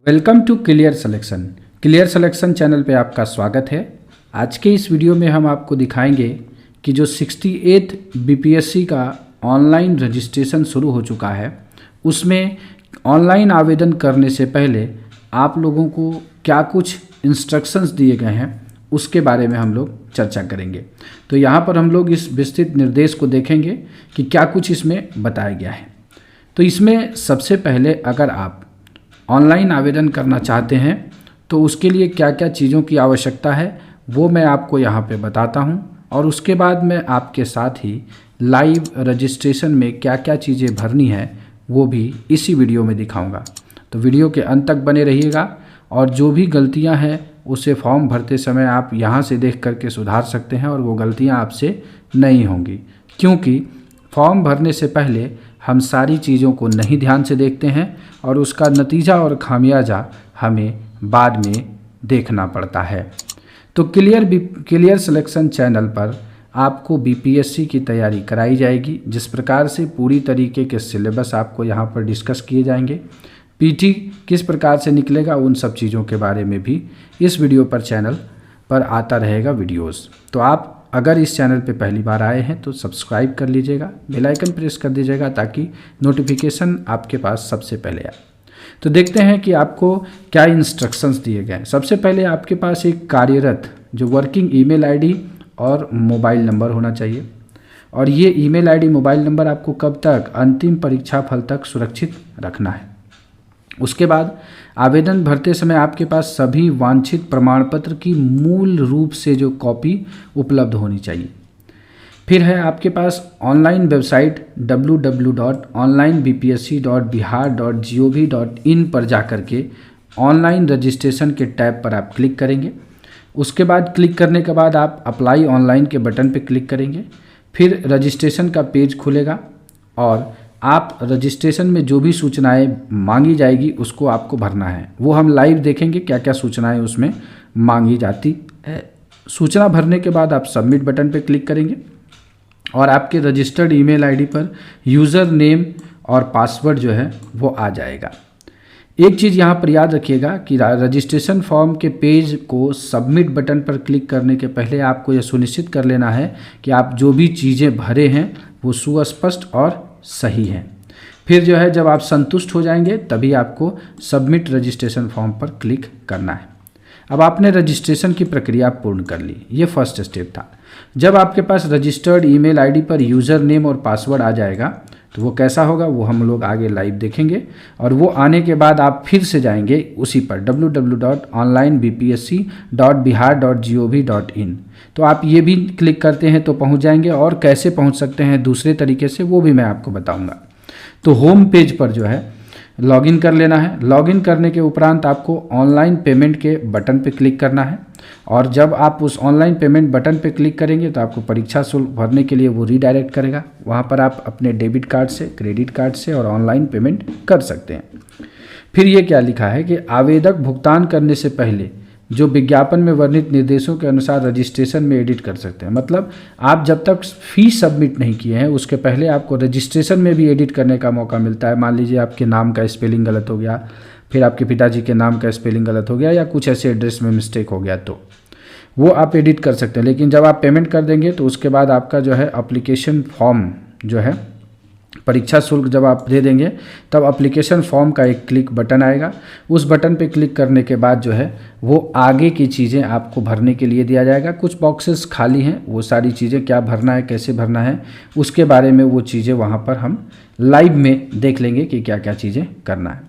Welcome to clear selection. Clear selection channel पे आपका स्वागत है। आज के इस वीडियो में हम आपको दिखाएंगे कि जो 68 बीपीएससी का ऑनलाइन रजिस्ट्रेशन शुरू हो चुका है, उसमें ऑनलाइन आवेदन करने से पहले आप लोगों को क्या कुछ इंस्ट्रक्शंस दिए गए हैं उसके बारे में हम लोग चर्चा करेंगे। तो यहाँ पर हम लोग इस विस्तृत निर्देश को देखेंगे कि क्या कुछ इसमें बताया गया है। तो इसमें सबसे पहले अगर आप ऑनलाइन आवेदन करना चाहते हैं तो उसके लिए क्या क्या चीज़ों की आवश्यकता है वो मैं आपको यहाँ पे बताता हूँ, और उसके बाद मैं आपके साथ ही लाइव रजिस्ट्रेशन में क्या क्या चीज़ें भरनी है वो भी इसी वीडियो में दिखाऊंगा। तो वीडियो के अंत तक बने रहिएगा, और जो भी गलतियाँ हैं उसे फॉर्म भरते समय आप यहाँ से देख करके सुधार सकते हैं, और वो गलतियाँ आपसे नहीं होंगी, क्योंकि फॉर्म भरने से पहले हम सारी चीज़ों को नहीं ध्यान से देखते हैं और उसका नतीजा और खामियाजा हमें बाद में देखना पड़ता है। तो क्लियर सिलेक्शन चैनल पर आपको बीपीएससी की तैयारी कराई जाएगी, जिस प्रकार से पूरी तरीके के सिलेबस आपको यहाँ पर डिस्कस किए जाएंगे। पीटी किस प्रकार से निकलेगा उन सब चीज़ों के बारे में भी इस वीडियो पर चैनल पर आता रहेगा वीडियोस। तो आप अगर इस चैनल पे पहली बार आए हैं तो सब्सक्राइब कर लीजिएगा, बेल आइकन प्रेस कर दीजिएगा ताकि नोटिफिकेशन आपके पास सबसे पहले आए। तो देखते हैं कि आपको क्या इंस्ट्रक्शंस दिए गए हैं। सबसे पहले आपके पास एक कार्यरत जो वर्किंग ईमेल आईडी और मोबाइल नंबर होना चाहिए, और ये ईमेल आईडी मोबाइल नंबर आपको कब तक, अंतिम परीक्षा फल तक सुरक्षित रखना है। उसके बाद आवेदन भरते समय आपके पास सभी वांछित प्रमाण पत्र की मूल रूप से जो कॉपी उपलब्ध होनी चाहिए। फिर है आपके पास ऑनलाइन वेबसाइट www.onlinebpsc.bihar.gov.in पर जाकर के ऑनलाइन रजिस्ट्रेशन के टैब पर आप क्लिक करेंगे। उसके बाद क्लिक करने के बाद आप अप्लाई ऑनलाइन के बटन पर क्लिक करेंगे। फिर रजिस्ट्रेशन का पेज खुलेगा और आप रजिस्ट्रेशन में जो भी सूचनाएं मांगी जाएगी उसको आपको भरना है। वो हम लाइव देखेंगे क्या क्या सूचनाएं उसमें मांगी जाती है। सूचना भरने के बाद आप सबमिट बटन पर क्लिक करेंगे और आपके रजिस्टर्ड ईमेल आईडी पर यूज़र नेम और पासवर्ड जो है वो आ जाएगा। एक चीज़ यहाँ पर याद रखिएगा कि रजिस्ट्रेशन फॉर्म के पेज को सबमिट बटन पर क्लिक करने के पहले आपको यह सुनिश्चित कर लेना है कि आप जो भी चीज़ें भरे हैं वो सुस्पष्ट और सही है। फिर जो है जब आप संतुष्ट हो जाएंगे तभी आपको सबमिट रजिस्ट्रेशन फॉर्म पर क्लिक करना है। अब आपने रजिस्ट्रेशन की प्रक्रिया पूर्ण कर ली, ये फर्स्ट स्टेप था। जब आपके पास रजिस्टर्ड ईमेल आईडी पर यूज़र नेम और पासवर्ड आ जाएगा तो वो कैसा होगा वो हम लोग आगे लाइव देखेंगे, और वो आने के बाद आप फिर से जाएंगे उसी पर www.onlinebpsc.bihar.gov.in। तो आप ये भी क्लिक करते हैं तो पहुंच जाएंगे, और कैसे पहुंच सकते हैं दूसरे तरीके से वो भी मैं आपको बताऊंगा। तो होम पेज पर जो है लॉगिन कर लेना है। लॉगिन करने के उपरांत आपको ऑनलाइन पेमेंट के बटन पर क्लिक करना है, और जब आप उस ऑनलाइन पेमेंट बटन पर क्लिक करेंगे तो आपको परीक्षा शुल्क भरने के लिए वो रीडायरेक्ट करेगा। वहाँ पर आप अपने डेबिट कार्ड से, क्रेडिट कार्ड से और ऑनलाइन पेमेंट कर सकते हैं। फिर ये क्या लिखा है कि आवेदक भुगतान करने से पहले जो विज्ञापन में वर्णित निर्देशों के अनुसार रजिस्ट्रेशन में एडिट कर सकते हैं। मतलब आप जब तक फीस सबमिट नहीं किए हैं उसके पहले आपको रजिस्ट्रेशन में भी एडिट करने का मौका मिलता है। मान लीजिए आपके नाम का स्पेलिंग गलत हो गया, फिर आपके पिताजी के नाम का स्पेलिंग गलत हो गया, या कुछ ऐसे एड्रेस में मिस्टेक हो गया, तो वो आप एडिट कर सकते हैं। लेकिन जब आप पेमेंट कर देंगे तो उसके बाद आपका जो है एप्लीकेशन फॉर्म जो है, परीक्षा शुल्क जब आप दे देंगे तब एप्लीकेशन फॉर्म का एक क्लिक बटन आएगा। उस बटन पे क्लिक करने के बाद जो है वो आगे की चीज़ें आपको भरने के लिए दिया जाएगा। कुछ बॉक्सेस खाली हैं, वो सारी चीज़ें क्या भरना है, कैसे भरना है, उसके बारे में वो चीज़ें वहाँ पर हम लाइव में देख लेंगे कि क्या क्या चीज़ें करना है।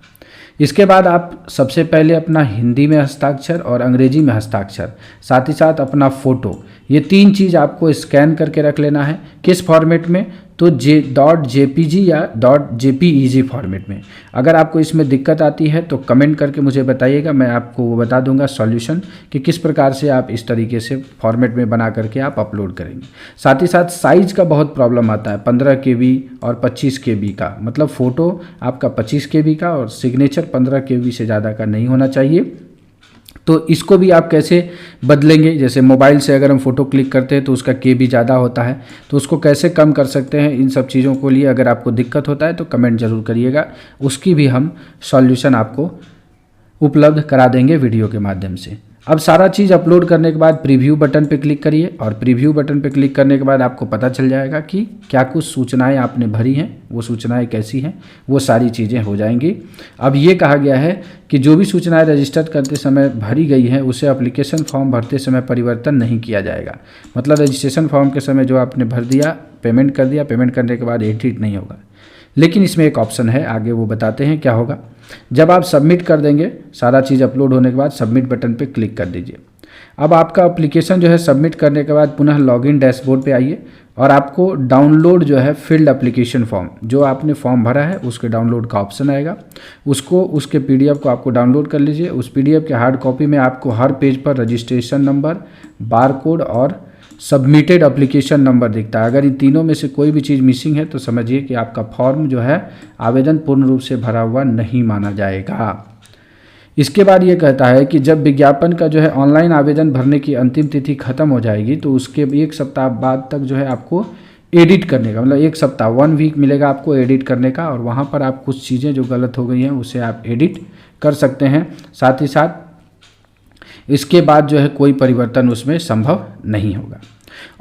इसके बाद आप सबसे पहले अपना हिंदी में हस्ताक्षर और अंग्रेजी में हस्ताक्षर, साथ ही साथ अपना फ़ोटो, ये तीन चीज़ आपको स्कैन करके रख लेना है। किस फॉर्मेट में, तो .jpg या .jpeg फॉर्मेट में। अगर आपको इसमें दिक्कत आती है तो कमेंट करके मुझे बताइएगा, मैं आपको वो बता दूंगा सॉल्यूशन कि किस प्रकार से आप इस तरीके से फॉर्मेट में बना करके आप अपलोड करेंगे। साथ ही साथ साइज़ का बहुत प्रॉब्लम आता है, 15 KB और 25 KB का, मतलब फ़ोटो आपका 25 KB का और सिग्नेचर 15 KB से ज़्यादा का नहीं होना चाहिए। तो इसको भी आप कैसे बदलेंगे, जैसे मोबाइल से अगर हम फ़ोटो क्लिक करते हैं तो उसका KB ज़्यादा होता है, तो उसको कैसे कम कर सकते हैं, इन सब चीज़ों को लिए अगर आपको दिक्कत होता है तो कमेंट ज़रूर करिएगा, उसकी भी हम सॉल्यूशन आपको उपलब्ध करा देंगे वीडियो के माध्यम से। अब सारा चीज़ अपलोड करने के बाद प्रीव्यू बटन पे क्लिक करिए और प्रीव्यू बटन पे क्लिक करने के बाद आपको पता चल जाएगा कि क्या कुछ सूचनाएं आपने भरी हैं, वो सूचनाएं कैसी हैं, वो सारी चीज़ें हो जाएंगी। अब ये कहा गया है कि जो भी सूचनाएं रजिस्टर करते समय भरी गई हैं उसे एप्लीकेशन फॉर्म भरते समय परिवर्तन नहीं किया जाएगा। मतलब रजिस्ट्रेशन फॉर्म के समय जो आपने भर दिया, पेमेंट कर दिया, पेमेंट करने के बाद एडिट नहीं होगा। लेकिन इसमें एक ऑप्शन है, आगे वो बताते हैं क्या होगा। जब आप सबमिट कर देंगे, सारा चीज़ अपलोड होने के बाद सबमिट बटन पे क्लिक कर दीजिए। अब आपका एप्लीकेशन जो है सबमिट करने के बाद पुनः लॉगिन डैशबोर्ड पे आइए और आपको डाउनलोड जो है फील्ड एप्लीकेशन फॉर्म, जो आपने फॉर्म भरा है उसके डाउनलोड का ऑप्शन आएगा, उसके PDF को आपको डाउनलोड कर लीजिए। उस PDF के हार्ड कॉपी में आपको हर पेज पर रजिस्ट्रेशन नंबर, बारकोड और सबमिटेड एप्लीकेशन नंबर दिखता है। अगर इन तीनों में से कोई भी चीज़ मिसिंग है तो समझिए कि आपका फॉर्म जो है आवेदन पूर्ण रूप से भरा हुआ नहीं माना जाएगा। इसके बाद ये कहता है कि जब विज्ञापन का जो है ऑनलाइन आवेदन भरने की अंतिम तिथि खत्म हो जाएगी तो उसके 1 सप्ताह बाद तक जो है आपको एडिट करने का, मतलब 1 सप्ताह 1 वीक मिलेगा आपको एडिट करने का, और वहाँ पर आप कुछ चीज़ें जो गलत हो गई हैं उसे आप एडिट कर सकते हैं। साथ ही साथ इसके बाद जो है कोई परिवर्तन उसमें संभव नहीं होगा।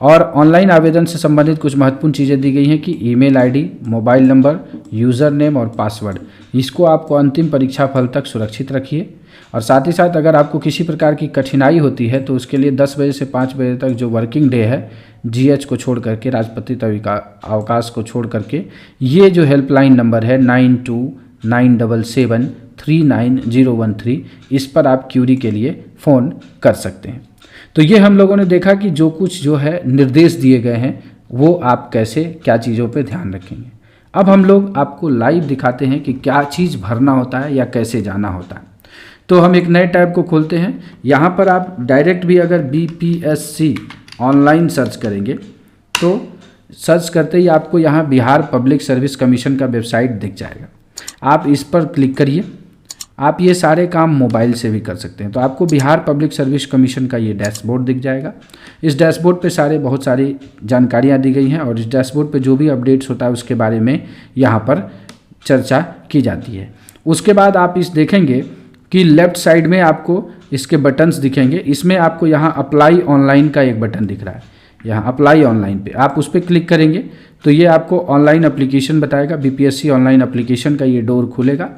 और ऑनलाइन आवेदन से संबंधित कुछ महत्वपूर्ण चीज़ें दी गई हैं कि email ID, mobile number, user name और पासवर्ड, इसको आपको अंतिम परीक्षा फल तक सुरक्षित रखिए। और साथ ही साथ अगर आपको किसी प्रकार की कठिनाई होती है तो उसके लिए 10 बजे से 5 बजे तक जो वर्किंग डे है, GH को छोड़ करके, राजपत्रित अवकाश को छोड़ करके, ये जो हेल्पलाइन नंबर है 9297739013, इस पर आप क्यूरी के लिए फ़ोन कर सकते हैं। तो ये हम लोगों ने देखा कि जो कुछ जो है निर्देश दिए गए हैं वो आप कैसे क्या चीज़ों पे ध्यान रखेंगे। अब हम लोग आपको लाइव दिखाते हैं कि क्या चीज़ भरना होता है या कैसे जाना होता है। तो हम एक नए टैब को खोलते हैं। यहाँ पर आप डायरेक्ट भी अगर BPSC ऑनलाइन सर्च करेंगे तो सर्च करते ही आपको यहाँ बिहार पब्लिक सर्विस कमीशन का वेबसाइट दिख जाएगा। आप इस पर क्लिक करिए। आप ये सारे काम मोबाइल से भी कर सकते हैं। तो आपको बिहार पब्लिक सर्विस कमीशन का ये डैशबोर्ड दिख जाएगा। इस डैशबोर्ड पे बहुत सारी जानकारियाँ दी गई हैं और इस डैशबोर्ड पे जो भी अपडेट्स होता है उसके बारे में यहाँ पर चर्चा की जाती है। उसके बाद आप इस देखेंगे कि लेफ़्ट साइड में आपको इसके बटन्स दिखेंगे। इसमें आपको यहाँ अप्लाई ऑनलाइन का एक बटन दिख रहा है, यहाँ अप्लाई ऑनलाइन पे आप उस पर क्लिक करेंगे तो ये आपको ऑनलाइन एप्लीकेशन बताएगा। BPSC ऑनलाइन एप्लीकेशन का ये डोर खुलेगा।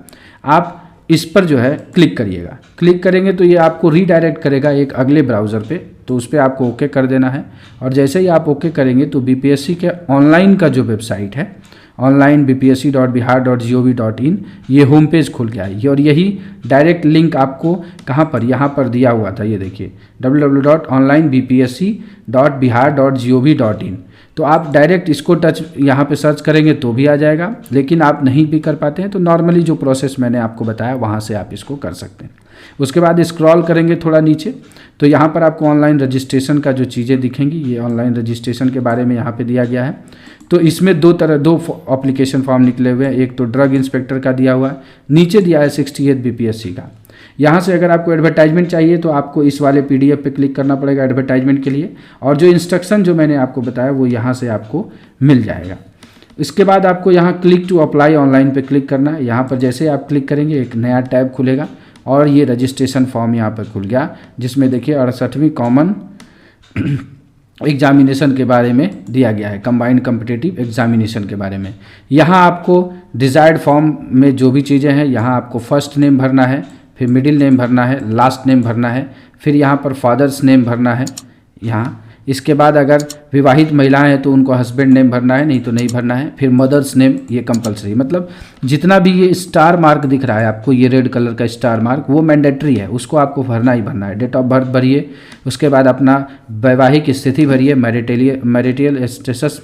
आप इस पर जो है क्लिक करिएगा। क्लिक करेंगे तो ये आपको रीडायरेक्ट करेगा एक अगले ब्राउज़र पे, तो उस पर आपको ओके कर देना है। और जैसे ही आप ओके करेंगे तो BPSC के ऑनलाइन का जो वेबसाइट है, ऑनलाइन bpsc.bihar.gov.in, ये होम पेज खुल गया है। और यही डायरेक्ट लिंक आपको कहाँ पर, यहाँ पर दिया हुआ था, ये देखिए www.onlinebpsc.bihar.gov.in। तो आप डायरेक्ट इसको टच यहाँ पे सर्च करेंगे तो भी आ जाएगा, लेकिन आप नहीं भी कर पाते हैं तो नॉर्मली जो प्रोसेस मैंने आपको बताया वहाँ से आप इसको कर सकते हैं। उसके बाद स्क्रॉल करेंगे थोड़ा नीचे तो यहाँ पर आपको ऑनलाइन रजिस्ट्रेशन का जो चीज़ें दिखेंगी, ये ऑनलाइन रजिस्ट्रेशन के बारे में यहाँ पे दो गया है। तो इसमें दो एप्लीकेशन फॉर्म निकले हुए हैं। एक तो ड्रग इंस्पेक्टर का दिया हुआ है, नीचे दिया है 68 BPSC का। यहाँ से अगर आपको एडवर्टाइजमेंट चाहिए तो आपको इस वाले PDF पे क्लिक करना पड़ेगा एडवर्टाइजमेंट के लिए, और जो इंस्ट्रक्शन जो मैंने आपको बताया वो यहाँ से आपको मिल जाएगा। इसके बाद आपको यहाँ क्लिक टू अप्लाई ऑनलाइन पे क्लिक करना है। यहाँ पर जैसे आप क्लिक करेंगे एक नया टैब खुलेगा और ये रजिस्ट्रेशन फॉर्म यहाँ पर खुल गया, जिसमें देखिए 68वीं कॉमन एग्जामिनेशन के बारे में दिया गया है, कंबाइंड कॉम्पिटिटिव एग्जामिनेशन के बारे में। यहाँ आपको डिज़ायर्ड फॉर्म में जो भी चीज़ें हैं, यहाँ आपको फर्स्ट नेम भरना है, फिर मिडिल नेम भरना है, लास्ट नेम भरना है, फिर यहाँ पर फादर्स नेम भरना है यहाँ। इसके बाद अगर विवाहित महिलाएं हैं तो उनको हस्बैंड नेम भरना है, नहीं तो नहीं भरना है। फिर मदर्स नेम, ये कंपलसरी, मतलब जितना भी ये स्टार मार्क दिख रहा है आपको, ये रेड कलर का स्टार मार्क, वो मैंडेटरी है, उसको आपको भरना ही भरना है। डेट ऑफ बर्थ भरिए, उसके बाद अपना वैवाहिक स्थिति भरिए, मैरिटल स्टेटस,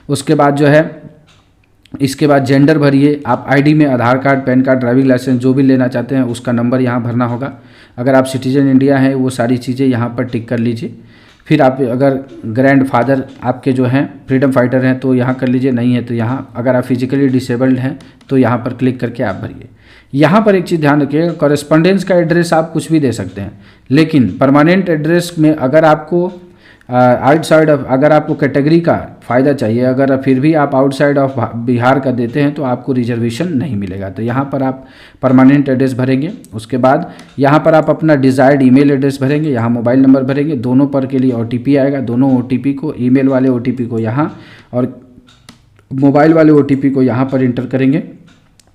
उसके बाद जो है इसके बाद जेंडर भरिए। आप आईडी में Aadhaar card, PAN card, driving license जो भी लेना चाहते हैं उसका नंबर यहाँ भरना होगा। अगर आप सिटीजन इंडिया हैं वो सारी चीज़ें यहाँ पर टिक कर लीजिए। फिर आप अगर ग्रैंड फादर आपके जो हैं फ्रीडम फाइटर हैं तो यहाँ कर लीजिए, नहीं है तो यहाँ, अगर आप फिजिकली डिसेबल्ड हैं तो यहाँ पर क्लिक करके आप भरिए। यहाँ पर एक चीज़ ध्यान रखिएगा, कॉरेस्पॉन्डेंस का एड्रेस आप कुछ भी दे सकते हैं, लेकिन परमानेंट एड्रेस में अगर आपको आउटसाइड ऑफ, अगर आपको कैटेगरी का फ़ायदा चाहिए, अगर फिर भी आप आउटसाइड ऑफ बिहार का देते हैं तो आपको रिजर्वेशन नहीं मिलेगा। तो यहाँ पर आप परमानेंट एड्रेस भरेंगे, उसके बाद यहाँ पर आप अपना डिज़ायर्ड ईमेल एड्रेस भरेंगे, यहाँ मोबाइल नंबर भरेंगे, दोनों पर के लिए OTP आएगा, दोनों OTP को, ईमेल वाले OTP को यहाँ और मोबाइल वाले OTP को यहाँ पर इंटर करेंगे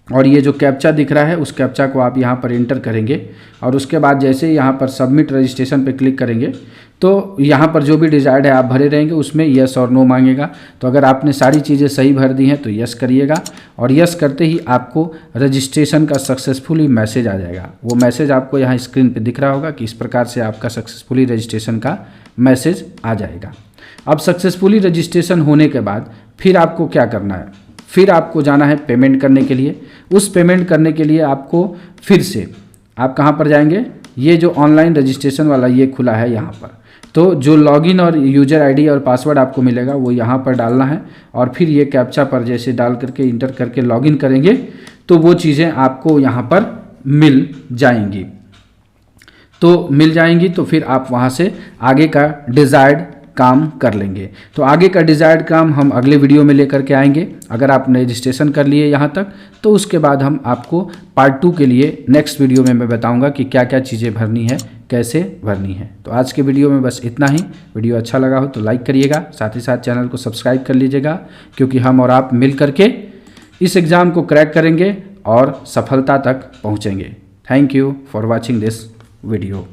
और ये जो कैप्चा दिख रहा है उस कैप्चा को आप यहाँ पर इंटर करेंगे और उसके बाद जैसे ही यहाँ पर सबमिट रजिस्ट्रेशन पे क्लिक करेंगे तो यहाँ पर जो भी डिजायर्ड है आप भरे रहेंगे, उसमें यस और नो मांगेगा। तो अगर आपने सारी चीज़ें सही भर दी हैं तो यस करिएगा और यस करते ही आपको रजिस्ट्रेशन का सक्सेसफुली मैसेज आ जाएगा। वो मैसेज आपको यहाँ स्क्रीन पर दिख रहा होगा कि इस प्रकार से आपका सक्सेसफुली रजिस्ट्रेशन का मैसेज आ जाएगा। अब सक्सेसफुली रजिस्ट्रेशन होने के बाद फिर आपको क्या करना है, फिर आपको जाना है पेमेंट करने के लिए। उस पेमेंट करने के लिए आपको फिर से आप कहाँ पर जाएंगे, ये जो ऑनलाइन रजिस्ट्रेशन वाला ये खुला है यहाँ पर, तो जो लॉगिन और यूज़र आईडी और पासवर्ड आपको मिलेगा वो यहाँ पर डालना है और फिर ये कैप्चा पर जैसे डाल करके इंटर करके लॉगिन करेंगे तो वो चीज़ें आपको यहाँ पर मिल जाएंगी। तो मिल जाएंगी तो फिर आप वहाँ से आगे का डिज़ायर्ड काम कर लेंगे। तो आगे का डिज़ायर्ड काम हम अगले वीडियो में लेकर के आएंगे। अगर आपने रजिस्ट्रेशन कर लिए यहाँ तक तो उसके बाद हम आपको पार्ट 2 के लिए नेक्स्ट वीडियो में मैं बताऊंगा कि क्या क्या चीज़ें भरनी है, कैसे भरनी है। तो आज के वीडियो में बस इतना ही। वीडियो अच्छा लगा हो तो लाइक करिएगा, साथ ही साथ चैनल को सब्सक्राइब कर लीजिएगा, क्योंकि हम और आप मिल करके इस एग्ज़ाम को क्रैक करेंगे और सफलता तक पहुँचेंगे। Thank you for watching this video.